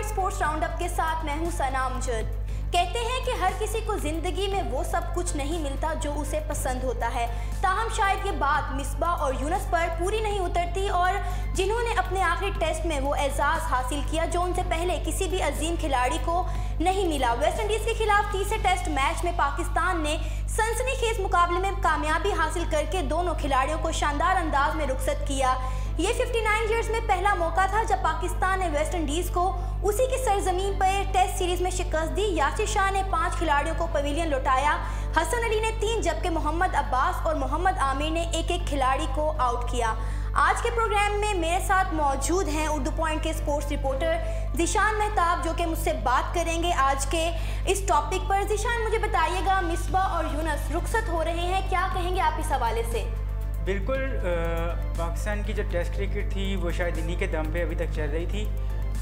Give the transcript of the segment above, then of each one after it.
Sports roundup के साथ मैं हूं सना अमजद। कहते हैं कि हर किसी को जिंदगी में वो सब कुछ नहीं मिलता जो उसे पसंद होता है। ताहम शायद ये बात मिसबाह और यूनुस पर पूरी नहीं उतरती और जिन्होंने अपने आखिरी टेस्ट में वो एजाज़ हासिल किया जो उनसे पहले किसी भी अजीम खिलाड़ी को नहीं मिला। वेस्ट इंडीज़ के खिलाफ तीसरे टेस्ट मैच में पाकिस्तान ने सनसनीखेज मुकाबले में कामयाबी हासिल करके दोनों खिलाड़ियों को शानदार अंदाज में रुखसत किया। ये 59 ईयर्स में पहला मौका था जब पाकिस्तान ने वेस्ट इंडीज़ को उसी की सरजमीन पर टेस्ट सीरीज में शिकस्त दी। यासिर शाह ने 5 खिलाड़ियों को पवेलियन लौटाया, हसन अली ने 3 जबकि मोहम्मद अब्बास और मोहम्मद आमिर ने एक खिलाड़ी को आउट किया। आज के प्रोग्राम में मेरे साथ मौजूद हैं उर्दू पॉइंट के स्पोर्ट्स रिपोर्टर ज़ीशान मेहताब जो कि मुझसे बात करेंगे आज के इस टॉपिक पर। ज़ीशान, मुझे बताइएगा, मिसबाह और यूनुस रुखसत हो रहे हैं, क्या कहेंगे आप इस हवाले से? बिल्कुल, पाकिस्तान की जो टेस्ट क्रिकेट थी वो शायद इन्हीं के दम पे अभी तक चल रही थी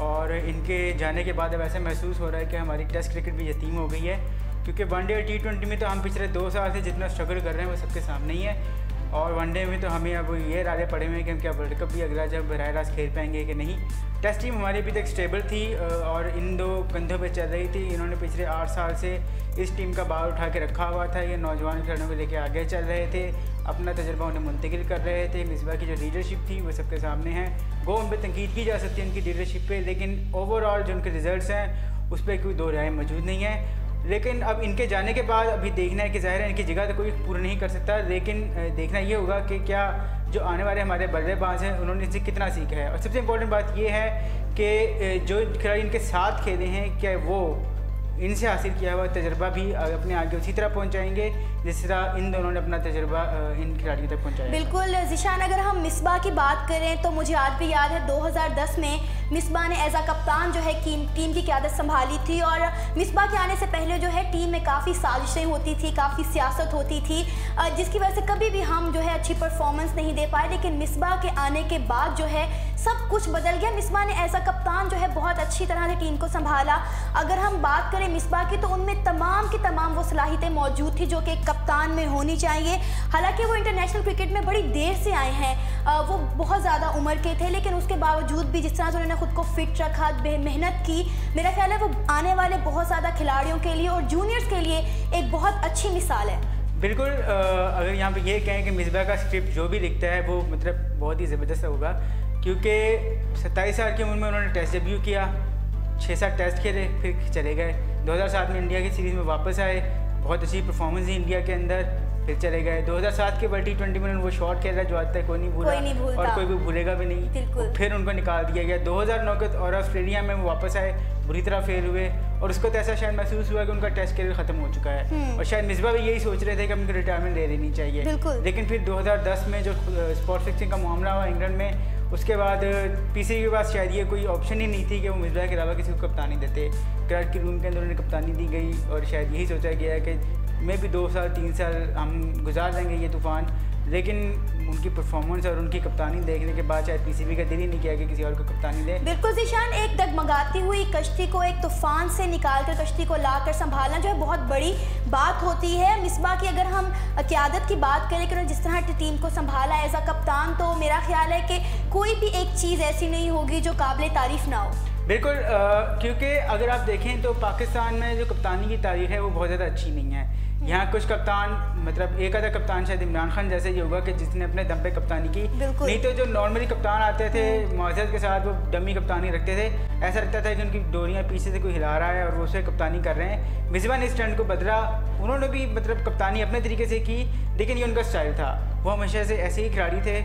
और इनके जाने के बाद अब ऐसा महसूस हो रहा है कि हमारी टेस्ट क्रिकेट भी यतीम हो गई है, क्योंकि वनडे और T20 में तो हम पिछले 2 साल से जितना स्ट्रगल कर रहे हैं वो सबके सामने ही है। और वनडे में तो हमें अब ये राले पड़े हुए हैं कि हम क्या वर्ल्ड कप भी अगला जब बराह रास्त खेल पाएंगे कि नहीं। टेस्ट टीम हमारी अभी तक स्टेबल थी और इन 2 कंधों पे चल रही थी। इन्होंने पिछले 8 साल से इस टीम का बार उठा के रखा हुआ था। ये नौजवान खिलाड़ियों को लेके आगे चल रहे थे, अपना तजर्बा उन्हें मुंतकिल कर रहे थे। मिसबाह की जो लीडरशिप थी वो सबके सामने है। वो उन पर तनकीद की जा सकती है उनकी लीडरशिप पे, लेकिन ओवरऑल जो उनके रिजल्ट्स हैं उस पर कोई 2 राय मौजूद नहीं है। लेकिन अब इनके जाने के बाद अभी देखना है कि ज़ाहिर है इनकी जगह तो कोई पूरा नहीं कर सकता, लेकिन देखना ये होगा कि क्या जो आने वाले हमारे बल्लेबाज हैं उन्होंने इनसे कितना सीखा है। और सबसे इम्पोर्टेंट बात ये है कि जो खिलाड़ी इनके साथ खेले हैं क्या वो इनसे हासिल किया हुआ तजर्बा भी अपने आगे उसी तरह पहुंचाएंगे जिस तरह इन दोनों ने अपना तजर्बा इन खिलाड़ियों तक पहुंचाया। बिल्कुल ज़ीशान, अगर हम मिसबाह की बात करें तो मुझे आज भी याद है 2010 में मिसबाह ने एज आ कप्तान जो है टीम की क़यादत संभाली थी और मिसबाह के आने से पहले जो है टीम में काफ़ी साजिशें होती थी, काफ़ी सियासत होती थी, जिसकी वजह से कभी भी हम जो है अच्छी परफॉर्मेंस नहीं दे पाए। लेकिन मिसबाह के आने के बाद जो है सब कुछ बदल गया। मिसबाह ने एज आ कप्तान जो है बहुत अच्छी तरह से टीम को संभाला। अगर हम बात करें मिसबाह की तो उनमें तमाम की तमाम वो सलाहियतें मौजूद थी जो कि कप्तान में होनी चाहिए। हालांकि वो इंटरनेशनल क्रिकेट में बड़ी देर से आए हैं, वो बहुत ज़्यादा उम्र के थे, लेकिन उसके बावजूद भी जिस तरह से उन्होंने खुद को फिट रखा, मेहनत की, मेरा ख्याल है वो आने वाले बहुत ज़्यादा खिलाड़ियों के लिए और जूनियर्स के लिए एक बहुत अच्छी मिसाल है। बिल्कुल, अगर यहाँ पे ये कहें कि मिसबाह का स्क्रिप्ट जो भी लिखता है वो मतलब बहुत ही ज़बरदस्त होगा, क्योंकि 27 साल की उम्र में उन्होंने टेस्ट डेब्यू किया, 6-7 टेस्ट खेले, फिर चले गए। 2007 में इंडिया की सीरीज़ में वापस आए, बहुत अच्छी परफॉर्मेंस थी इंडिया के अंदर, फिर चले गए। 2007 के वर्ल्ड T20 में वो शॉट खेला जो आज तक कोई नहीं भूला और कोई भी भूलेगा भी नहीं। फिर उनको निकाल दिया गया। 2009 के और ऑस्ट्रेलिया में वो वापस आए, बुरी तरह फेल हुए और उसको तो ऐसा शायद महसूस हुआ कि उनका टेस्ट कैरियर ख़त्म हो चुका है और शायद मिसबाह भी यही सोच रहे थे कि उनको रिटायरमेंट ले लेनी चाहिए। लेकिन फिर 2010 में जो स्पॉट फिक्सिंग का मामला हुआ इंग्लैंड में, उसके बाद पीसीबी के पास शायद ये कोई ऑप्शन ही नहीं थी कि वो मिसबाह के अलावा किसी को कप्तानी देते। क्रिकेट के रूम के अंदर उन्हें कप्तानी दी गई और शायद यही सोचा गया है कि मैं भी 2 साल 3 साल हम गुजार देंगे ये तूफ़ान, लेकिन उनकी परफॉर्मेंस और उनकी कप्तानी देखने के बाद शायद पीसीबी का दिल ही नहीं किया कि किसी और को कप्तानी दे। बिल्कुल ज़ीशान, एक डगमगाती हुई कश्ती को एक तूफान से निकाल कर कश्ती को ला कर संभालना जो है बहुत बड़ी बात होती है। मिसबाह की अगर हम क़यादत की बात करें कि उन्होंने जिस तरह टीम को संभाला एज आ कप्तान, तो मेरा ख्याल है कि कोई भी एक चीज़ ऐसी नहीं होगी जो काबिल तारीफ़ ना हो। बिल्कुल, क्योंकि अगर आप देखें तो पाकिस्तान में जो कप्तानी की तारीख है वो बहुत ज़्यादा अच्छी नहीं है। यहाँ कुछ कप्तान, मतलब एक आधा कप्तान शायद इमरान खान जैसे ही होगा कि जिसने अपने दम पे कप्तानी की, नहीं तो जो नॉर्मली कप्तान आते थे मुआज़्ज़त के साथ वो डमी कप्तानी रखते थे। ऐसा लगता था कि उनकी डोरियाँ पीछे से कोई हिला रहा है और वो उसे कप्तानी कर रहे हैं। मिसबाह ने इस ट्रेंड को बदला, उन्होंने भी मतलब कप्तानी अपने तरीके से की, लेकिन ये उनका स्टाइल था। वो हमेशा से ऐसे ही खिलाड़ी थे,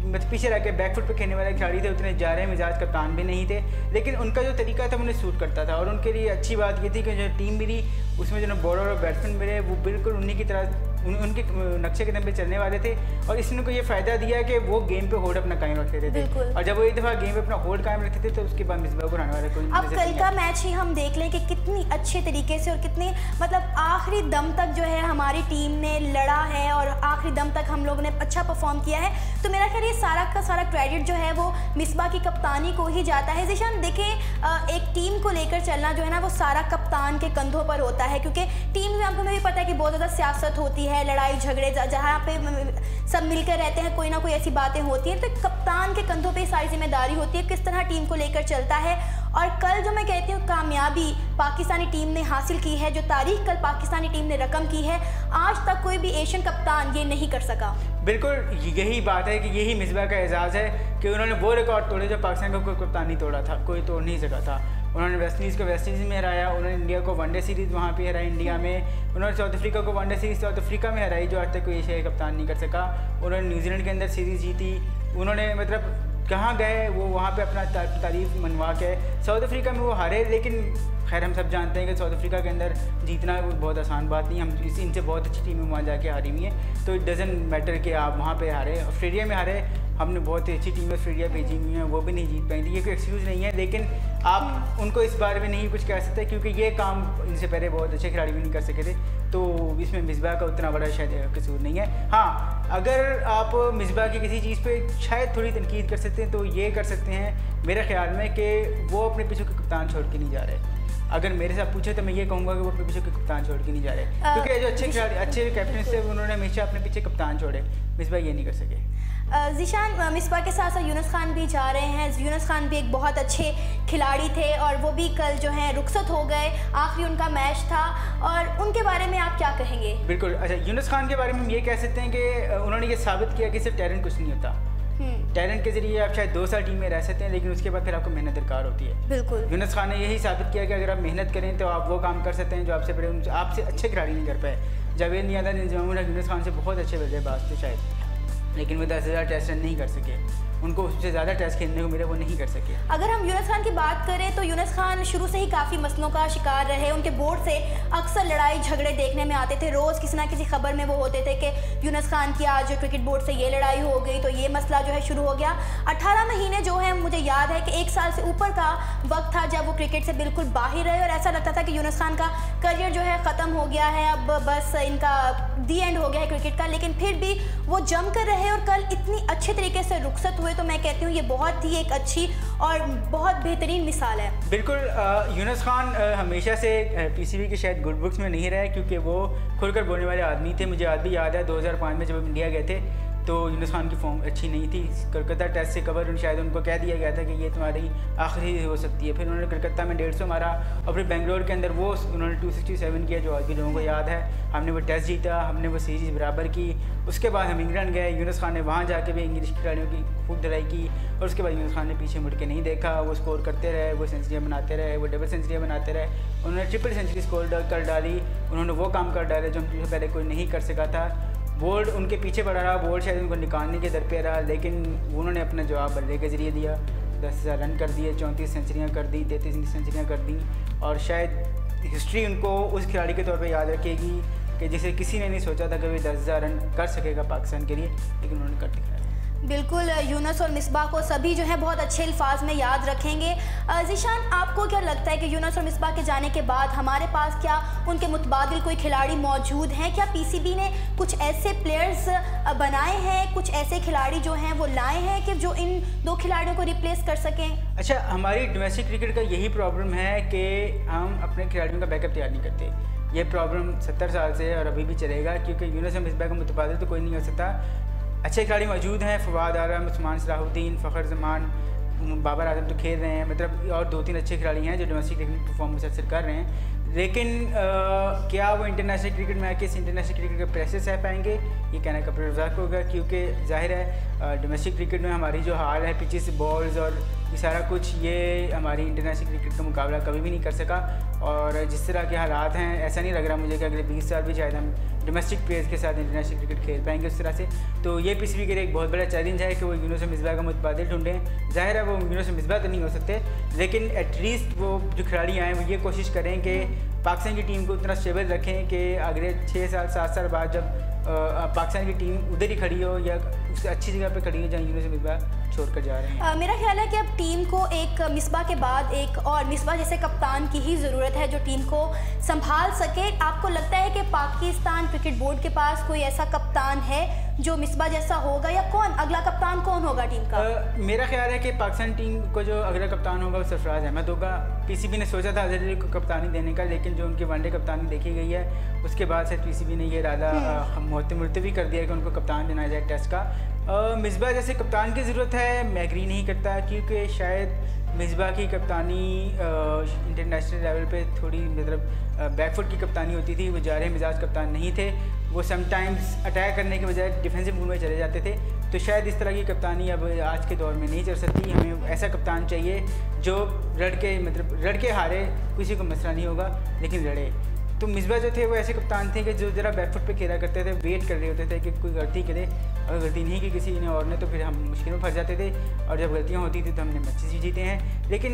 पीछे रह के बैकफुट पे खेलने वाले खिलाड़ी थे, उतने जा रहे मिजाज कप्तान भी नहीं थे, लेकिन उनका जो तरीका था उन्हें सूट करता था। और उनके लिए अच्छी बात ये थी कि जो टीम मिली उसमें जो बॉलर और बैट्समैन मिले वो बिल्कुल उन्हीं की तरह उनके नक्शे कदम पे चलने वाले थे और इसने को ये फ़ायदा दिया कि वो गेम पे होल्ड अपना कायम रखते थे। और जब वो एक दफ़ा गेम पे अपना होल्ड कायम रखते थे तो उसके बाद मिसबाह को हराने वाला कोई। अब कल का मैच ही हम देख लें कि कितनी अच्छे तरीके से और कितनी मतलब आखिरी दम तक जो है हमारी टीम ने लड़ा है और आखिरी दम तक हम लोगों ने अच्छा परफॉर्म किया है। तो मेरा ख्याल ये सारा का सारा क्रेडिट जो है वो मिसबाह की कप्तानी को ही जाता है। ज़ीशान, देखें एक टीम को लेकर चलना जो है ना वो सारा कप्तान के कंधों पर होता है, क्योंकि टीम में आपको भी पता है कि बहुत ज़्यादा सियासत होती है, लड़ाई झगड़े, जहाँ पे सब मिलकर रहते हैं, कोई ना कोई ऐसी बातें होती हैं, तो कप्तान के कंधों पे सारी जिम्मेदारी होती है किस तरह टीम को लेकर चलता है। और कल जो मैं कहती हूँ कामयाबी पाकिस्तानी टीम ने हासिल की है, जो तारीख कल पाकिस्तानी टीम ने रकम की है, आज तक कोई भी एशियन कप्तान ये नहीं कर सका। बिल्कुल यही बात है कि यही मिसबा का एजाज़ है कि उन्होंने वो रिकॉर्ड तोड़े जो पाकिस्तान का कोई कप्तान नहीं तोड़ा था, कोई तोड़ नहीं सका था। उन्होंने वेस्ट इंडीज़ को वेस्ट इंडीज़ में हराया, उन्होंने इंडिया को वनडे सीरीज़ वहाँ पे हराई इंडिया में, उन्होंने साउथ अफ्रीका को वनडे सीरीज़ साउथ अफ्रीका में हराई जो आज तक कोई एशियाई कप्तान नहीं कर सका, उन्होंने न्यूजीलैंड के अंदर सीरीज़ जीती, उन्होंने मतलब कहाँ गए वो वहाँ पे अपना तारीफ मनवा के, साउथ अफ्रीका में वो हारे, लेकिन खैर हम सब जानते हैं कि साउथ अफ्रीका के अंदर जीतना बहुत आसान बात नहीं, हम इनसे बहुत अच्छी टीमें वहाँ जाके हारी हुई हैं, तो इट डज़न्ट मैटर कि आप वहाँ पे हारे। ऑस्ट्रेलिया में हारे, हमने बहुत ही अच्छी टीमें ऑस्ट्रेलिया भेजी हुई हैं, वो भी नहीं जीत पाई थी, ये कोई एक्सक्यूज़ नहीं है, लेकिन आप उनको इस बारे में नहीं कुछ कह सकते क्योंकि ये काम इनसे पहले बहुत अच्छे खिलाड़ी भी नहीं कर सके थे, तो इसमें मिसबा का उतना बड़ा शायद कसूर नहीं है। हाँ, अगर आप मिसबा की किसी चीज़ पे शायद थोड़ी तनकीद कर सकते हैं तो ये कर सकते हैं मेरे ख्याल में कि वो अपने पीछे के कप्तान छोड़ के नहीं जा रहे। अगर मेरे साथ पूछे तो मैं ये कहूँगा कि वो अपने पीछे के कप्तान छोड़ के नहीं जा रहे, क्योंकि जो अच्छे खिलाड़ी अच्छे कैप्टन थे उन्होंने हमेशा अपने पीछे कप्तान छोड़े, मिसबा ये नहीं कर सके। ज़ीशान, मिसबा के साथ साथ यूनुस खान भी जा रहे हैं। यूनुस खान भी एक बहुत अच्छे खिलाड़ी थे और वो भी कल जो है रुखसत हो गए, आखिरी उनका मैच था, और उनके बारे में आप क्या कहेंगे? बिल्कुल, अच्छा, यूनुस खान के बारे में हम ये कह सकते हैं कि उन्होंने ये साबित किया कि सिर्फ टैलेंट कुछ नहीं होता, टैलेंट के जरिए आप शायद 2 साल टीम में रह सकते हैं, लेकिन उसके बाद फिर आपको मेहनत दरकार होती है। बिल्कुल, यूनुस खान ने यही साबित किया कि अगर आप मेहनत करें तो आप वो काम कर सकते हैं जो आपसे बड़े आपसे अच्छे खिलाड़ी नहीं कर पाए। जावेद मियांदाद इंतजाम यूनुस खान से बहुत अच्छे बल्लेबाज थे शायद, लेकिन वो 10,000 टेस्ट रन नहीं कर सके, उनको उससे ज़्यादा टेस्ट खेलने को मिले, वो नहीं कर सके। अगर हम यूनुस खान की बात करें तो यूनुस खान शुरू से ही काफ़ी मसलों का शिकार रहे, उनके बोर्ड से अक्सर लड़ाई झगड़े देखने में आते थे, रोज़ किसी ना किसी खबर में वो होते थे कि यूनुस खान की आज क्रिकेट बोर्ड से ये लड़ाई हो गई, तो ये मसला जो है शुरू हो gया। 18 महीने जो है, मुझे याद है कि 1 साल से ऊपर का वक्त था जब वो क्रिकेट से बिल्कुल बाहर रहे और ऐसा लगता था कि यूनुस खान का करियर जो है ख़त्म हो गया है, अब बस इनका दी एंड हो गया है क्रिकेट का, लेकिन फिर भी वो जम कर रहे और कल इतनी अच्छे तरीके से रुखसत हुए, तो मैं कहती हूँ ये बहुत ही एक अच्छी और बहुत बेहतरीन मिसाल है। बिल्कुल, यूनुस खान हमेशा से पीसीबी के शायद गुड बुक्स में नहीं रहे क्योंकि वो खुलकर बोलने वाले आदमी थे। मुझे आज भी याद है 2005 में जब इंडिया गए थे तो यूनुस खान की फॉर्म अच्छी नहीं थी, कलकत्ता टेस्ट से कवर शायद उनको कह दिया गया था कि ये तुम्हारी आखिरी हो सकती है, फिर उन्होंने कलकत्ता में 150 मारा और फिर बेंगलोर के अंदर वो उन्होंने 267 किया जो आज भी लोगों को याद है। हमने वो टेस्ट जीता, हमने वो सीरीज़ बराबर की, उसके बाद हम इंग्लैंड गए, यूनुस खान ने वहाँ जाके भी इंग्लिश खिलाड़ियों की खूब धुलाई की और उसके बाद यूनुस खान ने पीछे मुड़ के नहीं देखा, वो स्कोर करते रहे, वो सेंचुरियाँ बनाते रहे, वो डबल सेंचुरियाँ बनाते रहे, उन्होंने ट्रिपल सेंचुरी स्कोर कर डाली, उन्होंने वो काम कर डाले जो हम पहले कोई नहीं कर सका था। बोर्ड उनके पीछे पड़ा रहा, बोर्ड शायद उनको निकालने के दर पे रहा, लेकिन उन्होंने अपना जवाब बल्ले के ज़रिए दिया, 10,000 रन कर दिए, 34 सेंचुरियाँ कर दी, 33 सेंचुरियाँ कर दी और शायद हिस्ट्री उनको उस खिलाड़ी के तौर पे याद रखेगी कि जिसे किसी ने नहीं सोचा था कि वे 10,000 रन कर सकेगा पाकिस्तान के लिए, लेकिन उन्होंने कर दिखाया। बिल्कुल, यूनुस और मिसबा को सभी जो है बहुत अच्छे अल्फाज में याद रखेंगे। ज़ीशान, आपको क्या लगता है कि यूनुस और मिसबा के जाने के बाद हमारे पास क्या उनके मुतबादिल कोई खिलाड़ी मौजूद हैं? क्या पीसीबी ने कुछ ऐसे प्लेयर्स बनाए हैं, कुछ ऐसे खिलाड़ी जो हैं वो लाए हैं कि जो इन 2 खिलाड़ियों को रिप्लेस कर सकें? अच्छा, हमारी डोमेस्टिक क्रिकेट का यही प्रॉब्लम है कि हम अपने खिलाड़ियों का बैकअप तैयार नहीं करते। ये प्रॉब्लम 70 साल से है और अभी भी चलेगा क्योंकि यूनुस और मिसबा का मुतबादिल तो कोई नहीं हो सकता। अच्छे खिलाड़ी मौजूद हैं, फवाद आलम, उस्मान सलाहुद्दीन, फ़खर जमान, बाबर आजम तो खेल रहे हैं, मतलब और 2-3 अच्छे खिलाड़ी हैं जो डोमेस्टिक क्रिकेट परफॉर्म मुसलसल कर रहे हैं, लेकिन क्या वो इंटरनेशनल क्रिकेट में आके इस इंटरनेशनल क्रिकेट के प्रेशर सह पाएंगे, ये कहना कपड़े रज़ाक होगा क्योंकि जाहिर है डोमेस्टिक क्रिकेट में हमारी जो हाल है पिचेस बॉल्स और ये सारा कुछ, ये हमारी इंटरनेशनल क्रिकेट का मुकाबला कभी भी नहीं कर सका और जिस तरह के हालात हैं ऐसा नहीं लग रहा मुझे कि अगले 20 साल भी शायद हम डोमेस्टिक प्लेयर्स के साथ इंटरनेशनल क्रिकेट खेल पाएंगे उस तरह से। तो ये पीसीबी के लिए एक बहुत बड़ा चैलेंज है कि वो यूनुस और मिसबा का मुतबादिल ढूंढें। जाहिर है वो यूनुस और मिसबा तो नहीं हो सकते, लेकिन एटलीस्ट वो जो खिलाड़ी आए वो ये कोशिश करें कि पाकिस्तान की टीम को उतना स्टेबल रखें कि अगले 6 साल 7 साल बाद जब पाकिस्तान की टीम उधर ही खड़ी हो या उससे अच्छी जगह पे खड़ी हो जहाँ यूनुस और मिसबा छोड़ कर जा रहे हैं। मेरा ख्याल है कि अब टीम को एक मिसबा के बाद एक और मिसबा जैसे कप्तान की ही ज़रूरत है जो टीम को संभाल सके। आपको लगता है कि पाकिस्तान क्रिकेट बोर्ड के पास कोई ऐसा कप्तान है जो मिसबा जैसा होगा या कौन अगला कप्तान कौन होगा टीम का? मेरा ख्याल है कि पाकिस्तान टीम को जो अगला कप्तान होगा वो सरफराज अहमद होगा। पीसीबी ने सोचा था अजहर अली को कप्तानी देने का, लेकिन जो उनकी वनडे कप्तानी देखी गई है उसके बाद से पीसीबी ने ये इरादा मुलतवी कर दिया कि उनको कप्तान देना जाए टेस्ट का। मिसबा जैसे कप्तान की ज़रूरत है, मैं एग्री नहीं करता क्योंकि शायद मिसबा की कप्तानी इंटरनेशनल लेवल पे थोड़ी मतलब बैकफुट की कप्तानी होती थी। वो जारह मिजाज कप्तान नहीं थे, वो समटाइम्स अटैक करने के बजाय डिफेंसिव मूड में चले जाते थे। तो शायद इस तरह की कप्तानी अब आज के दौर में नहीं चल सकती। हमें ऐसा कप्तान चाहिए जो लड़ के हारे, किसी को मसला नहीं होगा लेकिन लड़े। तो मिसबा जो थे वो ऐसे कप्तान थे कि जो ज़रा बैकफुट पे खेला करते थे, वेट कर रहे होते थे कि कोई गलती करे, अगर गलती नहीं की किसी ने और ने तो फिर हम मुश्किल में फंस जाते थे, और जब गलतियां होती थी तो हमने मैचेस भी जीते हैं। लेकिन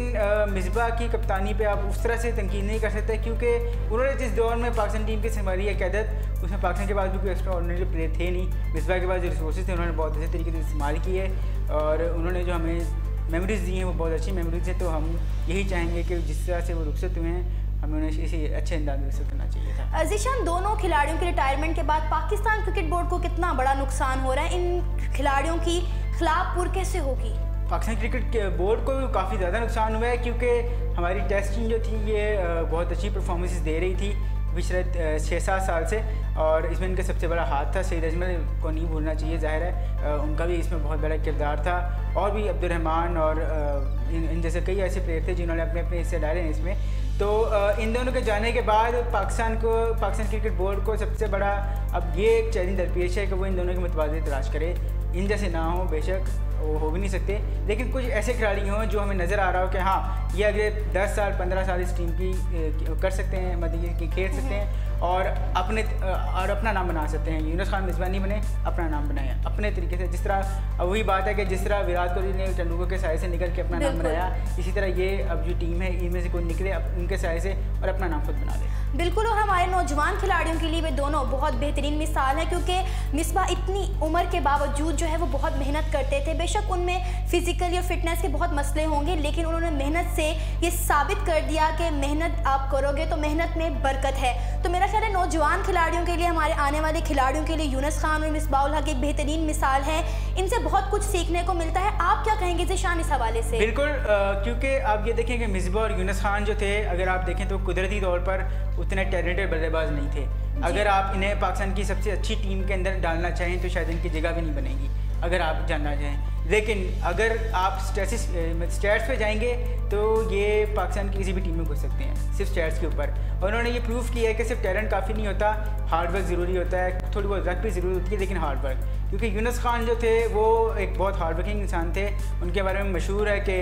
मिसबा की कप्तानी पे आप उस तरह से तनकीद नहीं कर सकते, क्योंकि उन्होंने जिस दौर में पाकिस्तान टीम की संभाली है क़यादत, उसमें पाकिस्तान के पास भी कोई एक्स्ट्रा ऑर्डिनरी प्लेयर थे नहीं। मिसबा के पास जो रिसोर्सेज थे उन्होंने बहुत अच्छे तरीके से इस्तेमाल किए, और उन्होंने जो हमें मेमोरीज़ दी हैं वो बहुत अच्छी मेमोरीज हैं। तो हम यही चाहेंगे कि जिस तरह से वो रुखसत हुए हैं हमें उन्हें इसी अच्छे अंदाज में रुखसत करना चाहिए था। ज़ीशान, दोनों खिलाड़ियों के रिटायरमेंट के बाद पाकिस्तान क्रिकेट बोर्ड को कितना बड़ा नुकसान हो रहा है? इन खिलाड़ियों की खिलाफपुर कैसे होगी? पाकिस्तान क्रिकेट बोर्ड को काफ़ी ज़्यादा नुकसान हुआ है, क्योंकि हमारी टेस्ट टीम जो थी ये बहुत अच्छी परफॉर्मेंसेस दे रही थी पिछले 6-7 साल से, और इसमें इनका सबसे बड़ा हाथ था। सईद अजमल को नहीं भूलना चाहिए, ज़ाहिर है उनका भी इसमें बहुत बड़ा किरदार था, और भी अब्दुर्रहमान और इन जैसे कई ऐसे प्लेयर थे जिन्होंने अपने अपने हिस्से डाले हैं इसमें। तो इन दोनों के जाने के बाद पाकिस्तान क्रिकेट बोर्ड को सबसे बड़ा अब ये एक चैलेंज दरपेश है कि वो इन दोनों के मुतबादल तलाश करे। इन जैसे ना हो, बेशक वो हो भी नहीं सकते, लेकिन कुछ ऐसे खिलाड़ी हों जो हमें नज़र आ रहा हो कि हाँ ये अगले 10 साल 15 साल इस टीम की कर सकते हैं, मतलब कि खेल सकते हैं और अपना नाम बना सकते हैं। यूनुस खान मिसबा नहीं बने, अपना नाम बनाया अपने तरीके से। जिस तरह अब वही बात है कि जिस तरह विराट कोहली ने तेंदुलकर के साए से निकल के अपना नाम बनाया, इसी तरह ये अब जो टीम है इनमें से कोई निकले उनके साए से और अपना नाम खुद बना दे। बिल्कुल, और हमारे नौजवान खिलाड़ियों के लिए वे दोनों बहुत बेहतरीन मिसाल है, क्योंकि मिसबा इतनी उम्र के बावजूद जो है वो बहुत मेहनत करते थे। बेशक उनमें फिजिकल या फिटनेस के बहुत मसले होंगे, लेकिन उन्होंने मेहनत से ये साबित कर दिया कि मेहनत आप करोगे तो मेहनत में बरकत है। तो मेरा ख्याल है नौजवान खिलाड़ियों के लिए, हमारे आने वाले खिलाड़ियों के लिए यूनुस खान और मिसबाह-उल हक एक बेहतरीन मिसाल है। इनसे बहुत कुछ सीखने को मिलता है। आप क्या कहेंगे ज़ीशान इस हवाले से? बिल्कुल, क्योंकि आप ये देखें कि मिसबा और यूनुस खान जो थे, अगर आप देखें तो कुदरती तौर पर उतने टैलेंटेड बल्लेबाज नहीं थे। अगर आप इन्हें पाकिस्तान की सबसे अच्छी टीम के अंदर डालना चाहें तो शायद इनकी जगह भी नहीं बनेगी, अगर आप जानना चाहें। लेकिन अगर आप स्टैट्स पे जाएंगे तो ये पाकिस्तान की किसी भी टीम में घुस सकते हैं सिर्फ स्टैट्स के ऊपर। और उन्होंने ये प्रूव किया है कि सिर्फ टैलेंट काफ़ी नहीं होता, हार्ड वर्क ज़रूरी होता है, थोड़ी बहुत रख भी ज़रूरी होती है, लेकिन हार्ड वर्क। क्योंकि यूनुस खान जो थे वो एक बहुत हार्ड वर्किंग इंसान थे। उनके बारे में मशहूर है कि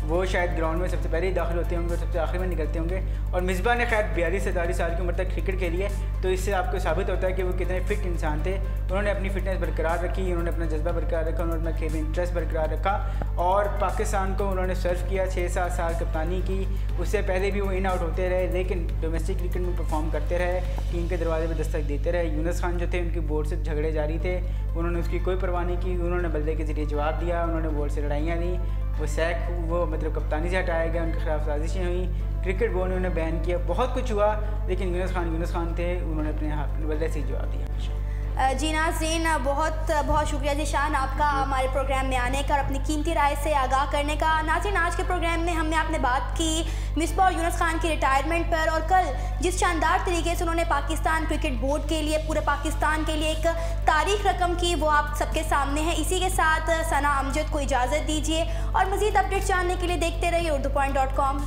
वो शायद ग्राउंड में सबसे पहले ही दाखिल होते होंगे और सबसे आखिर में निकलते होंगे। और मिसबा ने खैर 42-43 साल की उम्र तक क्रिकेट खेली है, तो इससे आपको साबित होता है कि वो कितने फिट इंसान थे। उन्होंने अपनी फिटनेस बरकरार रखी, उन्होंने अपना जज्बा बरकरार रखा, उन्होंने अपना खेल में इंटरेस्ट बरकरार रखा, और पाकिस्तान को उन्होंने सर्व किया। 6-7 साल कप्तानी की, उससे पहले भी वो इन आउट होते रहे, लेकिन डोमेस्टिक क्रिकेट में परफॉर्म करते रहे, टीम के दरवाजे पर दस्तक देते रहे। यूनुस खान जो थे उनकी बोर्ड से झगड़े जारी थे, उन्होंने उसकी कोई परवाह नहीं की, उन्होंने बल्ले के ज़रिए जवाब दिया, उन्होंने बोर्ड से लड़ाइयाँ दी, वो मतलब कप्तानी से हटाया गया, उनके खिलाफ साजिशें हुई, क्रिकेट बोर्ड ने उन्हें बैन किया, बहुत कुछ हुआ, लेकिन यूनुस खान थे, उन्होंने अपने बल्ले से ही जवाब दिया। जी नाज़रीन, बहुत बहुत शुक्रिया ज़ीशान आपका हमारे प्रोग्राम में आने का और अपनी कीमती राय से आगाह करने का। नाज़रीन, आज के प्रोग्राम में हमने आपने बात की मिसबा और यूनुस खान की रिटायरमेंट पर, और कल जिस शानदार तरीके से उन्होंने पाकिस्तान क्रिकेट बोर्ड के लिए, पूरे पाकिस्तान के लिए एक तारीख रकम की, वो आप सबके सामने है। इसी के साथ सना अमजद को इजाज़त दीजिए, और मज़ीद अपडेट्स जानने के लिए देखते रहिए urdupoint.com।